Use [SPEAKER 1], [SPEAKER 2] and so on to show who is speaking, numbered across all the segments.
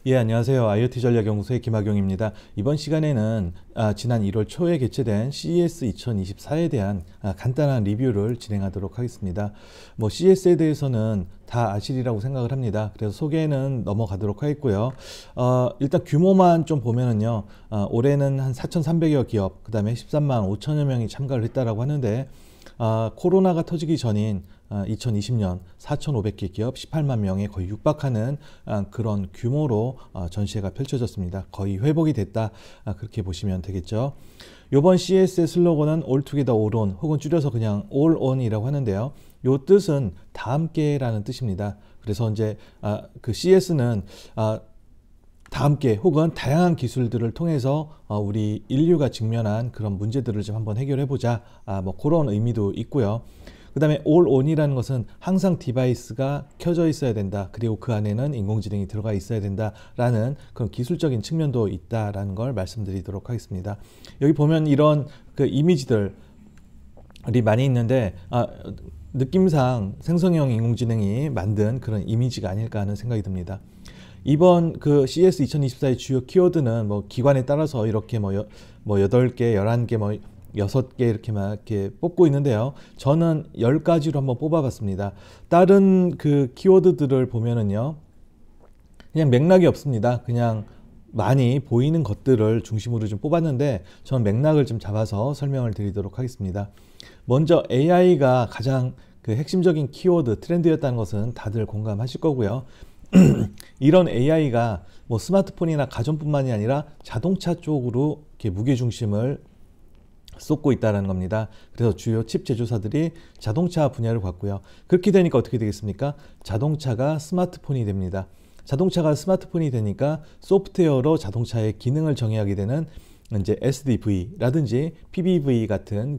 [SPEAKER 1] 예, 안녕하세요. IoT 전략연구소의 김학용입니다. 이번 시간에는 지난 1월 초에 개최된 CES 2024에 대한 간단한 리뷰를 진행하도록 하겠습니다. CES에 대해서는 다 아시리라고 생각을 합니다. 그래서 소개는 넘어가도록 하겠고요. 일단 규모만 좀 보면은요, 올해는 한 4,300여 기업, 그 다음에 13만 5천여 명이 참가를 했다라고 하는데, 코로나가 터지기 전인 2020년 4,500개 기업 18만 명에 거의 육박하는 그런 규모로 전시회가 펼쳐졌습니다. 거의 회복이 됐다, 그렇게 보시면 되겠죠. 이번 CES의 슬로건은 All Together All On, 혹은 줄여서 그냥 All On이라고 하는데요. 이 뜻은 다 함께라는 뜻입니다. 그래서 이제 그 CES는 다 함께 혹은 다양한 기술들을 통해서 우리 인류가 직면한 그런 문제들을 좀 한번 해결해 보자, 그런 의미도 있고요. 그 다음에 All On이라는 것은 항상 디바이스가 켜져 있어야 된다, 그리고 그 안에는 인공지능이 들어가 있어야 된다라는 그런 기술적인 측면도 있다라는 걸 말씀드리도록 하겠습니다. 여기 보면 이런 그 이미지들이 많이 있는데, 느낌상 생성형 인공지능이 만든 그런 이미지가 아닐까 하는 생각이 듭니다. 이번 그 CES 2024의 주요 키워드는 기관에 따라서 이렇게 8개, 11개, 6개 이렇게 뽑고 있는데요. 저는 10가지로 한번 뽑아봤습니다. 다른 그 키워드들을 보면은요, 그냥 맥락이 없습니다. 그냥 많이 보이는 것들을 중심으로 좀 뽑았는데, 저는 맥락을 좀 잡아서 설명을 드리도록 하겠습니다. 먼저 AI가 가장 그 핵심적인 키워드, 트렌드였다는 것은 다들 공감하실 거고요. 이런 AI가 스마트폰이나 가전뿐만이 아니라 자동차 쪽으로 이렇게 무게중심을 쏟고 있다는 겁니다. 그래서 주요 칩 제조사들이 자동차 분야를 갖고요. 그렇게 되니까 어떻게 되겠습니까? 자동차가 스마트폰이 됩니다. 자동차가 스마트폰이 되니까 소프트웨어로 자동차의 기능을 정의하게 되는 이제 SDV라든지 PBV 같은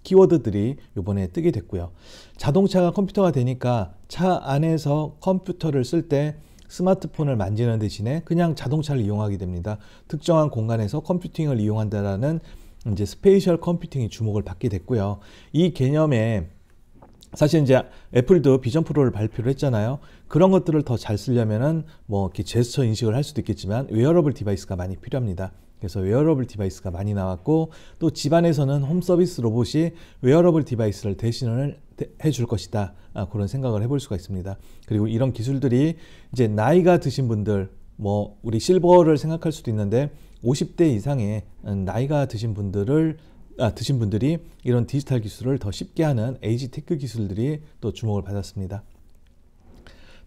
[SPEAKER 1] 키워드들이 이번에 뜨게 됐고요. 자동차가 컴퓨터가 되니까 차 안에서 컴퓨터를 쓸 때 스마트폰을 만지는 대신에 그냥 자동차를 이용하게 됩니다. 특정한 공간에서 컴퓨팅을 이용한다라는 이제 스페이셜 컴퓨팅이 주목을 받게 됐고요. 이 개념에 사실 이제 애플도 비전 프로를 발표를 했잖아요. 그런 것들을 더 잘 쓰려면은 이렇게 제스처 인식을 할 수도 있겠지만 웨어러블 디바이스가 많이 필요합니다. 그래서 웨어러블 디바이스가 많이 나왔고, 또 집안에서는 홈 서비스 로봇이 웨어러블 디바이스를 대신을 해줄 것이다, 그런 생각을 해볼 수가 있습니다. 그리고 이런 기술들이 이제 나이가 드신 분들, 우리 실버를 생각할 수도 있는데 50대 이상의 나이가 드신 분들이 이런 디지털 기술을 더 쉽게 하는 에이지 테크 기술들이 또 주목을 받았습니다.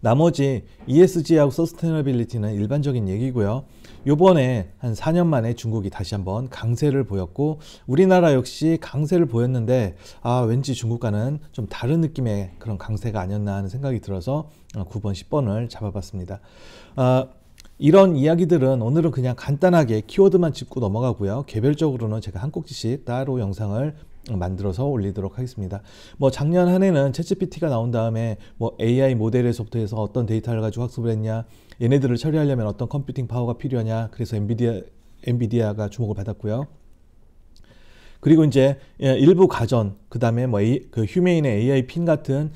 [SPEAKER 1] 나머지 ESG하고 서스테너빌리티는 일반적인 얘기고요. 요번에 한 4년 만에 중국이 다시 한번 강세를 보였고, 우리나라 역시 강세를 보였는데 왠지 중국과는 좀 다른 느낌의 그런 강세가 아니었나 하는 생각이 들어서 9번, 10번을 잡아봤습니다. 이런 이야기들은 오늘은 그냥 간단하게 키워드만 짚고 넘어가고요. 개별적으로는 제가 한 꼭지씩 따로 영상을 만들어서 올리도록 하겠습니다. 작년 한 해는 챗GPT가 나온 다음에 AI 모델에서부터 해서 어떤 데이터를 가지고 학습을 했냐, 얘네들을 처리하려면 어떤 컴퓨팅 파워가 필요하냐, 그래서 엔비디아가 주목을 받았고요. 그리고 이제 일부 가전, 그 다음에 그 휴메인의 AI 핀 같은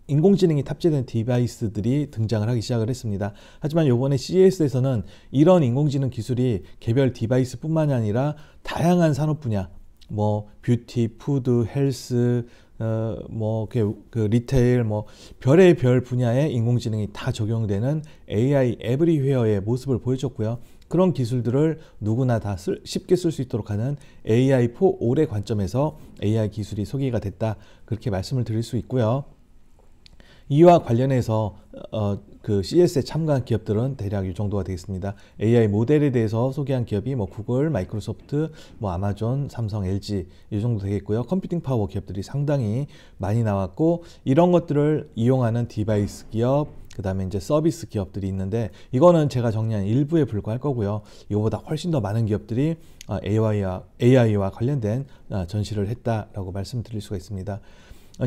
[SPEAKER 1] 인공지능이 탑재된 디바이스들이 등장을 하기 시작을 했습니다. 하지만 이번에 CES에서는 이런 인공지능 기술이 개별 디바이스뿐만이 아니라 다양한 산업 분야, 뷰티, 푸드, 헬스, 그 리테일, 별의 별 분야의 인공지능이 다 적용되는 AI 에브리웨어의 모습을 보여줬고요. 그런 기술들을 누구나 다 쉽게 쓸 수 있도록 하는 AI for All의 관점에서 AI 기술이 소개가 됐다, 그렇게 말씀을 드릴 수 있고요. 이와 관련해서 그 CES에 참가한 기업들은 대략 이 정도가 되겠습니다. AI 모델에 대해서 소개한 기업이 구글, 마이크로소프트, 아마존, 삼성, LG 이 정도 되겠고요. 컴퓨팅 파워 기업들이 상당히 많이 나왔고, 이런 것들을 이용하는 디바이스 기업, 그 다음에 이제 서비스 기업들이 있는데, 이거는 제가 정리한 일부에 불과할 거고요. 이거보다 훨씬 더 많은 기업들이 AI와 관련된 전시를 했다라고 말씀드릴 수가 있습니다.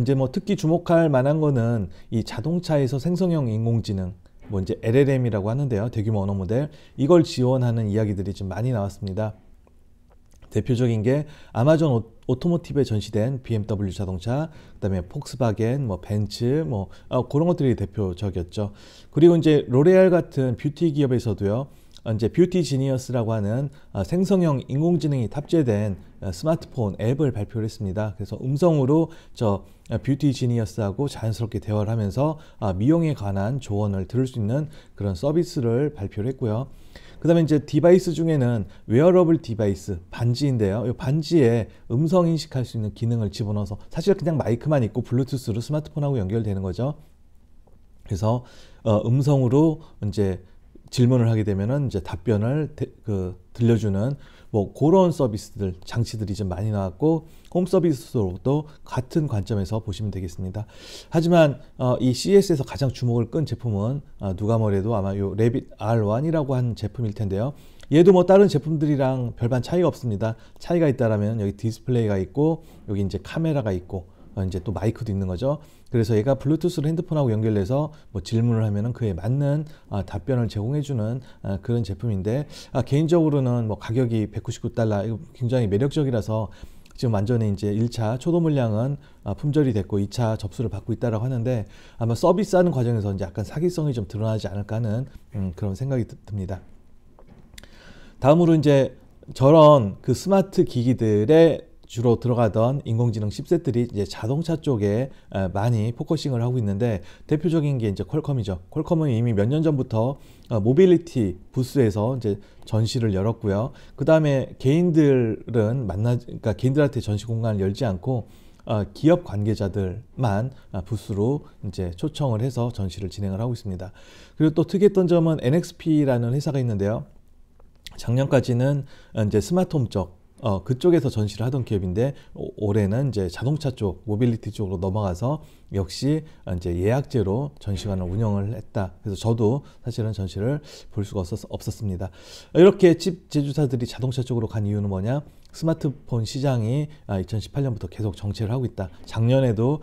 [SPEAKER 1] 이제 특히 주목할 만한 거는 이 자동차에서 생성형 인공지능, 이제 LLM이라고 하는데요. 대규모 언어 모델, 이걸 지원하는 이야기들이 좀 많이 나왔습니다. 대표적인 게 아마존 오토모티브에 전시된 BMW 자동차, 그다음에 폭스바겐, 뭐 벤츠, 뭐 그런 것들이 대표적이었죠. 그리고 이제 로레알 같은 뷰티 기업에서도요. 이제 뷰티 지니어스라고 하는 생성형 인공지능이 탑재된 스마트폰 앱을 발표를 했습니다. 그래서 음성으로 저 뷰티 지니어스하고 자연스럽게 대화를 하면서 미용에 관한 조언을 들을 수 있는 그런 서비스를 발표를 했고요. 그 다음에 이제 디바이스 중에는 웨어러블 디바이스, 반지인데요. 이 반지에 음성 인식할 수 있는 기능을 집어넣어서 사실 그냥 마이크만 있고 블루투스로 스마트폰하고 연결되는 거죠. 그래서 음성으로 이제 질문을 하게 되면은 이제 답변을 들려주는 뭐 그런 서비스들, 장치들이 좀 많이 나왔고 홈 서비스로도 같은 관점에서 보시면 되겠습니다. 하지만 이 CES에서 가장 주목을 끈 제품은 누가 뭐래도 아마 요 레빗 R1이라고 한 제품일 텐데요. 얘도 뭐 다른 제품들이랑 별반 차이가 없습니다. 차이가 있다라면 여기 디스플레이가 있고 여기 이제 카메라가 있고 이제 또 마이크도 있는 거죠. 그래서 얘가 블루투스로 핸드폰하고 연결해서 뭐 질문을 하면은 그에 맞는 답변을 제공해주는 그런 제품인데 개인적으로는 뭐 가격이 $199 이거 굉장히 매력적이라서 지금 완전히 이제 1차 초도 물량은 품절이 됐고 2차 접수를 받고 있다라고 하는데 아마 서비스하는 과정에서 이제 약간 사기성이 좀 드러나지 않을까 하는 그런 생각이 듭니다. 다음으로 이제 저런 그 스마트 기기들의 주로 들어가던 인공지능 칩셋들이 이제 자동차 쪽에 많이 포커싱을 하고 있는데 대표적인 게 이제 퀄컴이죠. 퀄컴은 이미 몇 년 전부터 모빌리티 부스에서 이제 전시를 열었고요. 그 다음에 개인들은 그러니까 개인들한테 전시 공간을 열지 않고 기업 관계자들만 부스로 이제 초청을 해서 전시를 진행을 하고 있습니다. 그리고 또 특이했던 점은 NXP라는 회사가 있는데요. 작년까지는 이제 스마트홈 쪽 그쪽에서 전시를 하던 기업인데 올해는 이제 자동차 쪽, 모빌리티 쪽으로 넘어가서 역시 이제 예약제로 전시관을 운영을 했다. 그래서 저도 사실은 전시를 볼 수가 없었습니다. 이렇게 칩 제조사들이 자동차 쪽으로 간 이유는 뭐냐? 스마트폰 시장이 2018년부터 계속 정체를 하고 있다. 작년에도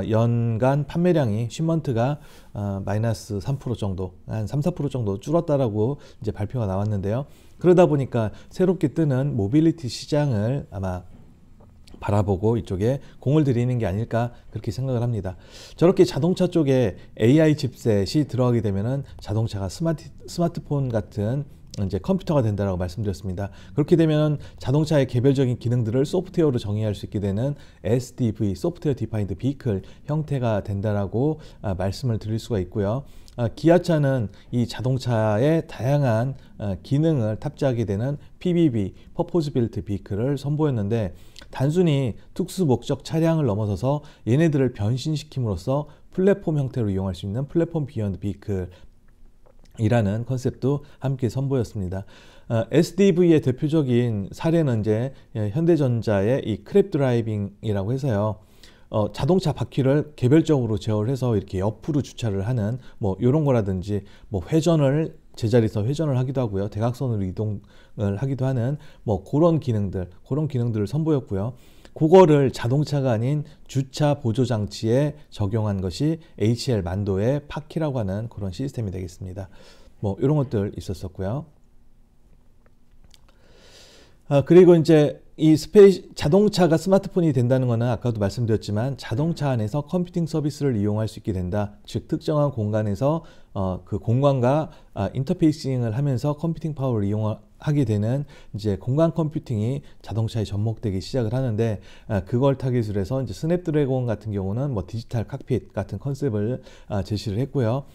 [SPEAKER 1] 연간 판매량이 쉥먼트가 마이너스 3% 정도, 한 3~4% 정도 줄었다라고 이제 발표가 나왔는데요. 그러다 보니까 새롭게 뜨는 모빌리티 시장을 아마 바라보고 이쪽에 공을 들이는 게 아닐까 그렇게 생각을 합니다. 저렇게 자동차 쪽에 AI 칩셋이 들어가게 되면은 자동차가 스마트폰 같은 이제 컴퓨터가 된다라고 말씀드렸습니다. 그렇게 되면 자동차의 개별적인 기능들을 소프트웨어로 정의할 수 있게 되는 SDV, 소프트웨어 디파인드 비클 형태가 된다라고 말씀을 드릴 수가 있고요. 기아차는 이 자동차의 다양한 기능을 탑재하게 되는 PBB, Purpose Built Vehicle을 선보였는데 단순히 특수 목적 차량을 넘어서서 얘네들을 변신시킴으로써 플랫폼 형태로 이용할 수 있는 플랫폼 비욘드 비클 이라는 컨셉도 함께 선보였습니다. SDV의 대표적인 사례는 이제 현대전자의 이 크랩 드라이빙이라고 해서요. 자동차 바퀴를 개별적으로 제어를 해서 이렇게 옆으로 주차를 하는 뭐 이런 거라든지 뭐 회전을 제자리에서 회전을 하기도 하고요. 대각선으로 이동을 하기도 하는 뭐 그런 기능들을 선보였고요. 그거를 자동차가 아닌 주차 보조 장치에 적용한 것이 HL 만도의 파키라고 하는 그런 시스템이 되겠습니다. 뭐 이런 것들 있었었고요. 그리고 이제 이 자동차가 스마트폰이 된다는 것은 아까도 말씀드렸지만 자동차 안에서 컴퓨팅 서비스를 이용할 수 있게 된다. 즉 특정한 공간에서 그 공간과 인터페이싱을 하면서 컴퓨팅 파워를 이용하게 되는 이제 공간 컴퓨팅이 자동차에 접목되기 시작을 하는데 그걸 타깃으로 해서 이제 스냅드래곤 같은 경우는 뭐 디지털 칵핏 같은 컨셉을 제시를 했고요.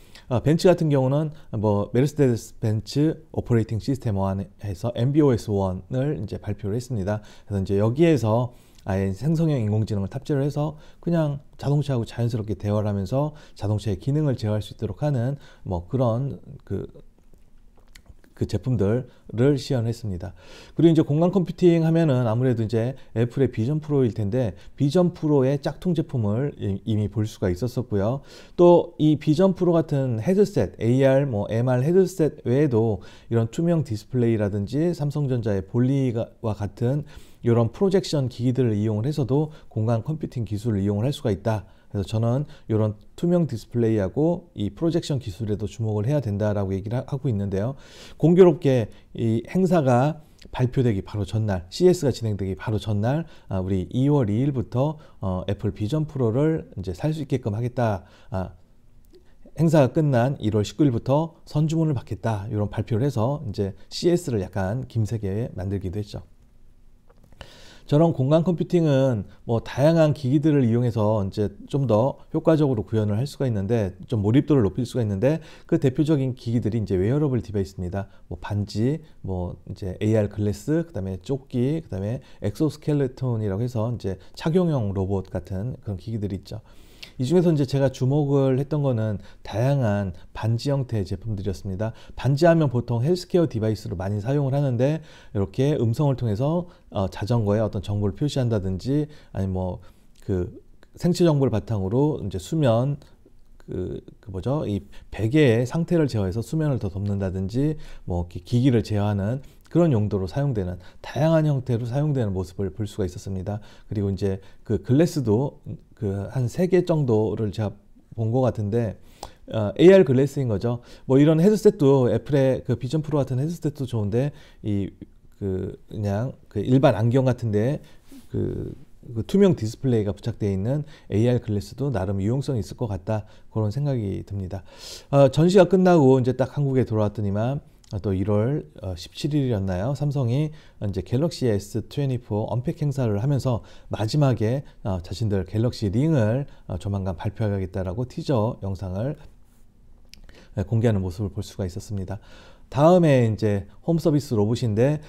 [SPEAKER 1] 벤츠 같은 경우는 뭐 메르세데스 벤츠 오퍼레이팅 시스템 1에서 MBOS 1을 이제 발표를 했습니다. 그래서 이제 여기에서 아예 생성형 인공지능을 탑재를 해서 그냥 자동차하고 자연스럽게 대화를 하면서 자동차의 기능을 제어할 수 있도록 하는 뭐 그런 그 제품들을 시연했습니다. 그리고 이제 공간 컴퓨팅 하면은 아무래도 이제 애플의 비전 프로일 텐데 비전 프로의 짝퉁 제품을 이미 볼 수가 있었었고요. 또 이 비전 프로 같은 헤드셋, AR, 뭐 MR 헤드셋 외에도 이런 투명 디스플레이라든지 삼성전자의 볼리와 같은 이런 프로젝션 기기들을 이용을 해서도 공간 컴퓨팅 기술을 이용을 할 수가 있다. 그래서 저는 이런 투명 디스플레이하고 이 프로젝션 기술에도 주목을 해야 된다라고 얘기를 하고 있는데요. 공교롭게 이 행사가 발표되기 바로 전날, CES가 진행되기 바로 전날 우리 2월 2일부터 애플 비전 프로를 이제 살 수 있게끔 하겠다. 행사가 끝난 1월 19일부터 선주문을 받겠다. 이런 발표를 해서 이제 CES를 약간 김세게 만들기도 했죠. 저런 공간 컴퓨팅은 뭐 다양한 기기들을 이용해서 이제 좀 더 효과적으로 구현을 할 수가 있는데, 좀 몰입도를 높일 수가 있는데, 그 대표적인 기기들이 이제 웨어러블 디바이스입니다. 뭐 반지, 뭐 이제 AR 글래스, 그다음에 조끼, 그다음에 엑소스켈레톤이라고 해서 이제 착용형 로봇 같은 그런 기기들이 있죠. 이 중에서 이제 제가 주목을 했던 거는 다양한 반지 형태의 제품들이었습니다. 반지하면 보통 헬스케어 디바이스로 많이 사용을 하는데, 이렇게 음성을 통해서 자전거에 어떤 정보를 표시한다든지, 아니 뭐 그 생체 정보를 바탕으로 이제 수면 뭐죠? 이 베개의 상태를 제어해서 수면을 더 덮는다든지, 뭐 기기를 제어하는 그런 용도로 사용되는 다양한 형태로 사용되는 모습을 볼 수가 있었습니다. 그리고 이제 그 글래스도 그 한 3개 정도를 제가 본 것 같은데, AR 글래스인 거죠. 뭐 이런 헤드셋도 애플의 그 비전 프로 같은 헤드셋도 좋은데, 그냥 그 일반 안경 같은데 그 투명 디스플레이가 부착되어 있는 AR 글래스도 나름 유용성이 있을 것 같다, 그런 생각이 듭니다. 전시가 끝나고 이제 딱 한국에 돌아왔더니만 또 1월 17일이었나요? 삼성이 이제 갤럭시 S24 언팩 행사를 하면서 마지막에 자신들 갤럭시 링을 조만간 발표하겠다라고 티저 영상을 공개하는 모습을 볼 수가 있었습니다. 다음에 이제 홈 서비스 로봇인데,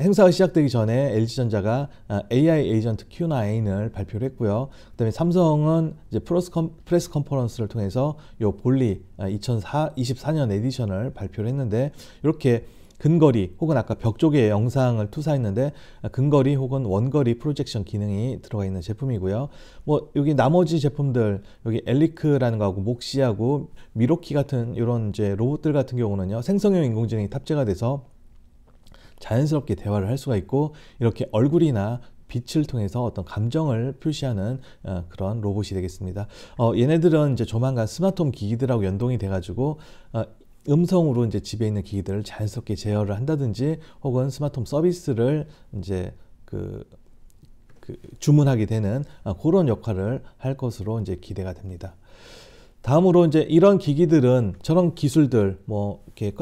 [SPEAKER 1] 행사가 시작되기 전에 LG전자가 AI 에이전트 Q9을 발표를 했고요. 그다음에 삼성은 이제 프레스 컨퍼런스를 통해서 요 볼리 2024년 에디션을 발표를 했는데, 이렇게 근거리 혹은 아까 벽 쪽에 영상을 투사했는데 근거리 혹은 원거리 프로젝션 기능이 들어가 있는 제품이고요. 뭐 여기 나머지 제품들, 여기 엘리크라는 거하고 목시하고 미로키 같은 이런 이제 로봇들 같은 경우는요, 생성형 인공지능이 탑재가 돼서 자연스럽게 대화를 할 수가 있고, 이렇게 얼굴이나 빛을 통해서 어떤 감정을 표시하는 그런 로봇이 되겠습니다. 얘네들은 이제 조만간 스마트홈 기기들하고 연동이 돼가지고 음성으로 이제 집에 있는 기기들을 자연스럽게 제어를 한다든지, 혹은 스마트홈 서비스를 이제 주문하게 되는 그런 역할을 할 것으로 이제 기대가 됩니다. 다음으로 이제 이런 기기들은, 저런 기술들, 뭐 이렇게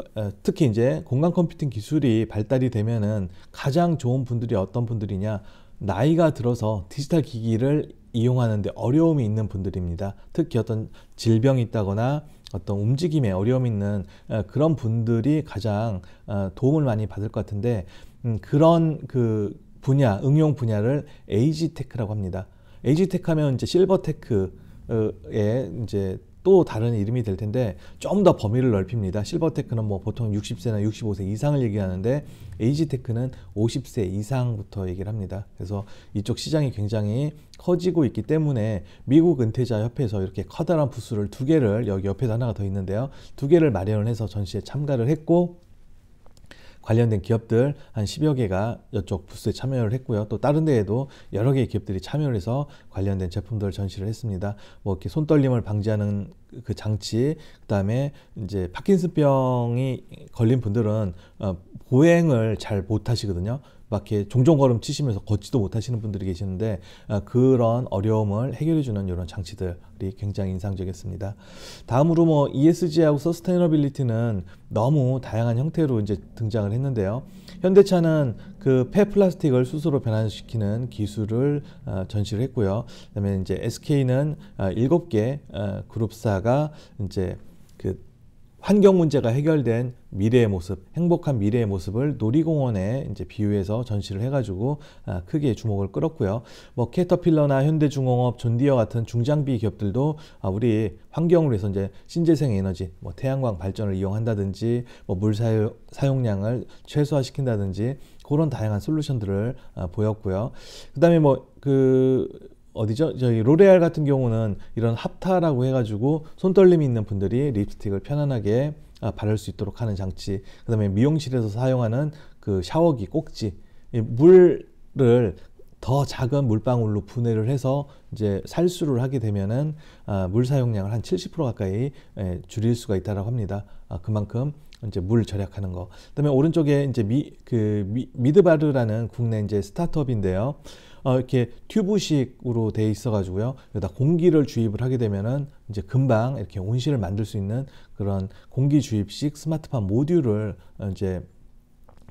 [SPEAKER 1] 특히 이제 공간 컴퓨팅 기술이 발달이 되면은 가장 좋은 분들이 어떤 분들이냐, 나이가 들어서 디지털 기기를 이용하는데 어려움이 있는 분들입니다. 특히 어떤 질병이 있다거나 어떤 움직임에 어려움이 있는 그런 분들이 가장 도움을 많이 받을 것 같은데, 그런 그 분야, 응용 분야를 에이지테크라고 합니다. 에이지테크 하면 이제 실버테크의 이제 또 다른 이름이 될 텐데, 좀 더 범위를 넓힙니다. 실버테크는 뭐 보통 60세나 65세 이상을 얘기하는데, 에이지테크는 50세 이상부터 얘기를 합니다. 그래서 이쪽 시장이 굉장히 커지고 있기 때문에 미국 은퇴자 협회에서 이렇게 커다란 부스를 2개를, 여기 옆에도 하나가 더 있는데요, 2개를 마련을 해서 전시에 참가를 했고, 관련된 기업들 한 10여 개가 이쪽 부스에 참여를 했고요. 또 다른 데에도 여러 개의 기업들이 참여를 해서 관련된 제품들을 전시를 했습니다. 뭐 이렇게 손떨림을 방지하는 그 장치, 그다음에 이제 파킨슨병이 걸린 분들은 보행을 잘 못 하시거든요. 막 이렇게 종종 걸음 치시면서 걷지도 못하시는 분들이 계시는데, 그런 어려움을 해결해주는 이런 장치들이 굉장히 인상적이었습니다. 다음으로 뭐 ESG하고 서스테이너빌리티는 너무 다양한 형태로 이제 등장을 했는데요. 현대차는 그 폐플라스틱을 수소로 변환시키는 기술을 전시를 했고요. 그다음에 이제 SK는 7개 그룹사가 이제 그 환경 문제가 해결된 미래의 모습, 행복한 미래의 모습을 놀이공원에 이제 비유해서 전시를 해가지고 크게 주목을 끌었고요. 뭐 캐터필러나 현대중공업, 존디어 같은 중장비 기업들도 우리 환경을 위해서 이제 신재생 에너지, 뭐 태양광 발전을 이용한다든지, 뭐 물 사용량을 최소화시킨다든지, 그런 다양한 솔루션들을 보였고요. 그다음에 뭐 어디죠? 저희 로레알 같은 경우는 이런 합타라고 해가지고 손떨림이 있는 분들이 립스틱을 편안하게 바를 수 있도록 하는 장치, 그 다음에 미용실에서 사용하는 그 샤워기 꼭지, 물을 더 작은 물방울로 분해를 해서 이제 살수를 하게 되면은 물 사용량을 한 70% 가까이 줄일 수가 있다고 합니다. 그만큼 이제 물 절약하는 거. 그다음에 오른쪽에 이제 미드바르라는 국내 이제 스타트업인데요. 이렇게 튜브식으로 돼 있어가지고요. 여기다 공기를 주입을 하게 되면은 이제 금방 이렇게 온실을 만들 수 있는 그런 공기 주입식 스마트팜 모듈을 이제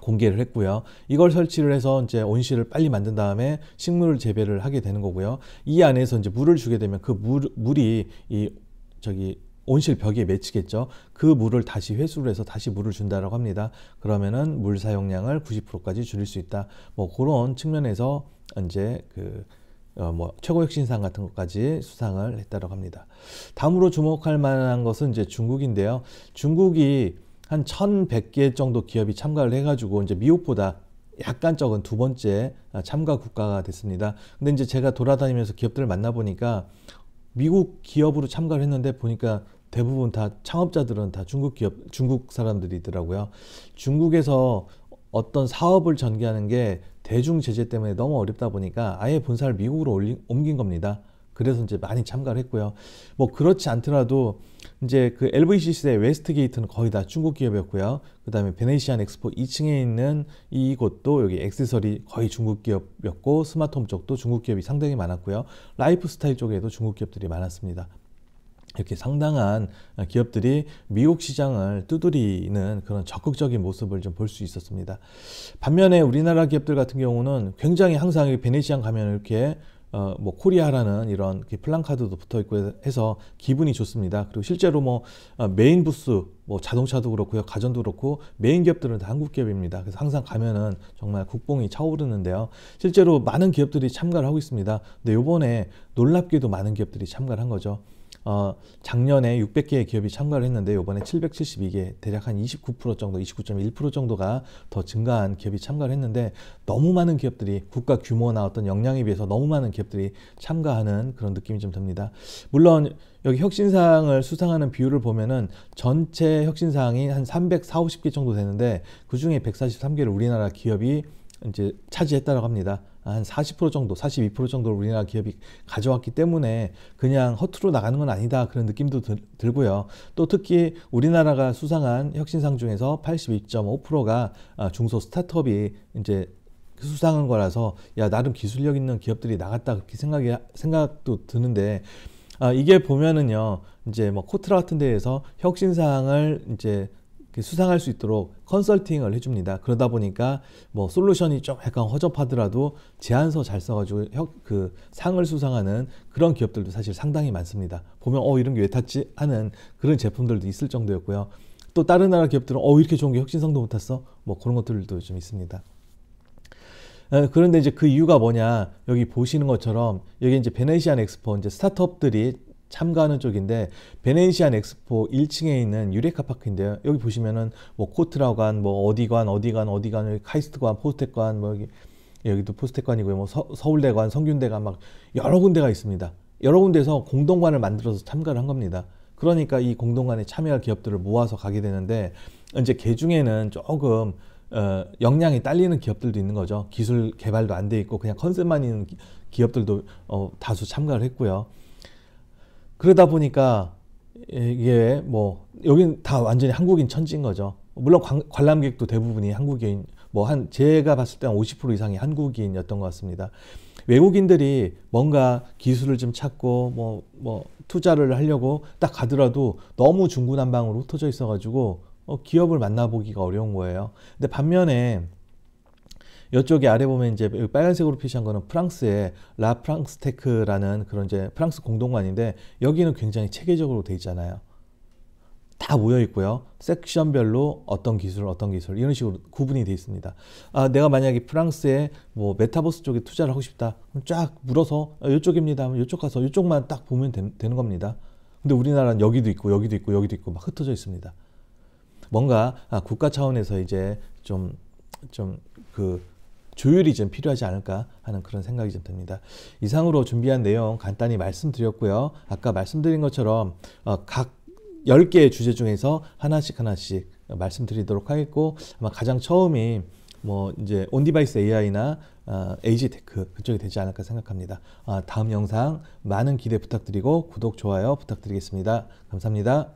[SPEAKER 1] 공개를 했고요. 이걸 설치를 해서 이제 온실을 빨리 만든 다음에 식물 재배를 하게 되는 거고요. 이 안에서 이제 물을 주게 되면 그 물이 온실 벽에 맺히겠죠. 그 물을 다시 회수를 해서 다시 물을 준다라고 합니다. 그러면은 물 사용량을 90%까지 줄일 수 있다. 뭐 그런 측면에서 이제 최고 혁신상 같은 것까지 수상을 했다고 합니다. 다음으로 주목할 만한 것은 이제 중국인데요. 중국이 한 1,100개 정도 기업이 참가를 해가지고 이제 미국보다 약간 적은 두 번째 참가 국가가 됐습니다. 근데 이제 제가 돌아다니면서 기업들을 만나보니까 미국 기업으로 참가를 했는데 보니까 대부분 다 창업자들은 다 중국 사람들이더라고요. 중국에서 어떤 사업을 전개하는 게 대중 제재 때문에 너무 어렵다 보니까 아예 본사를 미국으로 옮긴 겁니다. 그래서 이제 많이 참가를 했고요. 뭐 그렇지 않더라도 이제 그 LVCC의 웨스트게이트는 거의 다 중국 기업이었고요. 그 다음에 베네시안 엑스포 2층에 있는 이곳도 여기 액세서리 거의 중국 기업이었고, 스마트홈 쪽도 중국 기업이 상당히 많았고요. 라이프스타일 쪽에도 중국 기업들이 많았습니다. 이렇게 상당한 기업들이 미국 시장을 두드리는 그런 적극적인 모습을 좀 볼 수 있었습니다. 반면에 우리나라 기업들 같은 경우는 굉장히 항상 베네시안 가면 이렇게 코리아라는 이런 플랜카드도 붙어 있고 해서 기분이 좋습니다. 그리고 실제로 메인 부스, 자동차도 그렇고요, 가전도 그렇고 메인 기업들은 다 한국 기업입니다. 그래서 항상 가면은 정말 국뽕이 차오르는데요. 실제로 많은 기업들이 참가를 하고 있습니다. 근데 요번에 놀랍게도 많은 기업들이 참가를 한 거죠. 작년에 600개의 기업이 참가를 했는데 이번에 772개, 대략 한 29% 정도, 29.1% 정도가 더 증가한 기업이 참가를 했는데, 너무 많은 기업들이 국가 규모나 어떤 역량에 비해서 너무 많은 기업들이 참가하는 그런 느낌이 좀 듭니다. 물론 여기 혁신상을 수상하는 비율을 보면은 전체 혁신상이 한 340, 50개 정도 되는데 그 중에 143개를 우리나라 기업이 이제 차지했다고 합니다. 한 40% 정도, 42% 정도를 우리나라 기업이 가져왔기 때문에 그냥 허투루 나가는 건 아니다, 그런 느낌도 들고요. 또 특히 우리나라가 수상한 혁신상 중에서 82.5%가 중소 스타트업이 이제 수상한 거라서 야, 나름 기술력 있는 기업들이 나갔다, 그렇게 생각도 드는데, 이게 보면은요, 이제 코트라 같은 데에서 혁신상을 이제 수상할 수 있도록 컨설팅을 해줍니다. 그러다 보니까 솔루션이 좀 약간 허접하더라도 제안서 잘 써가지고 그 상을 수상하는 그런 기업들도 사실 상당히 많습니다. 보면 이런 게 왜 탔지 하는 그런 제품들도 있을 정도였고요. 또 다른 나라 기업들은 이렇게 좋은 게 혁신상도 못 탔어? 그런 것들도 좀 있습니다. 그런데 이제 그 이유가 뭐냐, 여기 보시는 것처럼 여기 이제 베네시안 엑스포, 이제 스타트업들이 참가하는 쪽인데, 베네시안 엑스포 1층에 있는 유레카 파크인데요. 여기 보시면은 코트라관, 어디관, 여기 카이스트관, 포스텍관, 여기도 포스텍관이고요. 서울대관, 성균대관, 막 여러 군데가 있습니다. 여러 군데서 공동관을 만들어서 참가를 한 겁니다. 그러니까 이 공동관에 참여할 기업들을 모아서 가게 되는데, 이제 그 중에는 조금 역량이 딸리는 기업들도 있는 거죠. 기술 개발도 안 돼 있고 그냥 컨셉만 있는 기업들도 다수 참가를 했고요. 그러다 보니까 이게 여긴 다 완전히 한국인 천지인 거죠. 물론 관람객도 대부분이 한국인, 제가 봤을 때 한 50% 이상이 한국인이었던 것 같습니다. 외국인들이 뭔가 기술을 좀 찾고 투자를 하려고 딱 가더라도 너무 중구난방으로 흩어져 있어가지고 기업을 만나보기가 어려운 거예요. 근데 반면에 이쪽에 아래 보면 이제 빨간색으로 표시한 거는 프랑스의 라 프랑스테크라는 그런 이제 프랑스 공동관인데, 여기는 굉장히 체계적으로 돼 있잖아요. 다 모여 있고요. 섹션별로 어떤 기술 이런 식으로 구분이 돼 있습니다. 내가 만약에 프랑스의 메타버스 쪽에 투자를 하고 싶다, 그럼 쫙 물어서 이쪽입니다 하면 이쪽 가서 이쪽만 딱 보면 되는 겁니다. 근데 우리나라는 여기도 있고 막 흩어져 있습니다. 뭔가 국가 차원에서 이제 좀 조율이 좀 필요하지 않을까 하는 그런 생각이 좀 듭니다. 이상으로 준비한 내용 간단히 말씀드렸고요. 아까 말씀드린 것처럼 각 10개의 주제 중에서 하나씩 말씀드리도록 하겠고, 아마 가장 처음이 이제 온디바이스 AI나 에이지테크 그쪽이 되지 않을까 생각합니다. 다음 영상 많은 기대 부탁드리고 구독, 좋아요 부탁드리겠습니다. 감사합니다.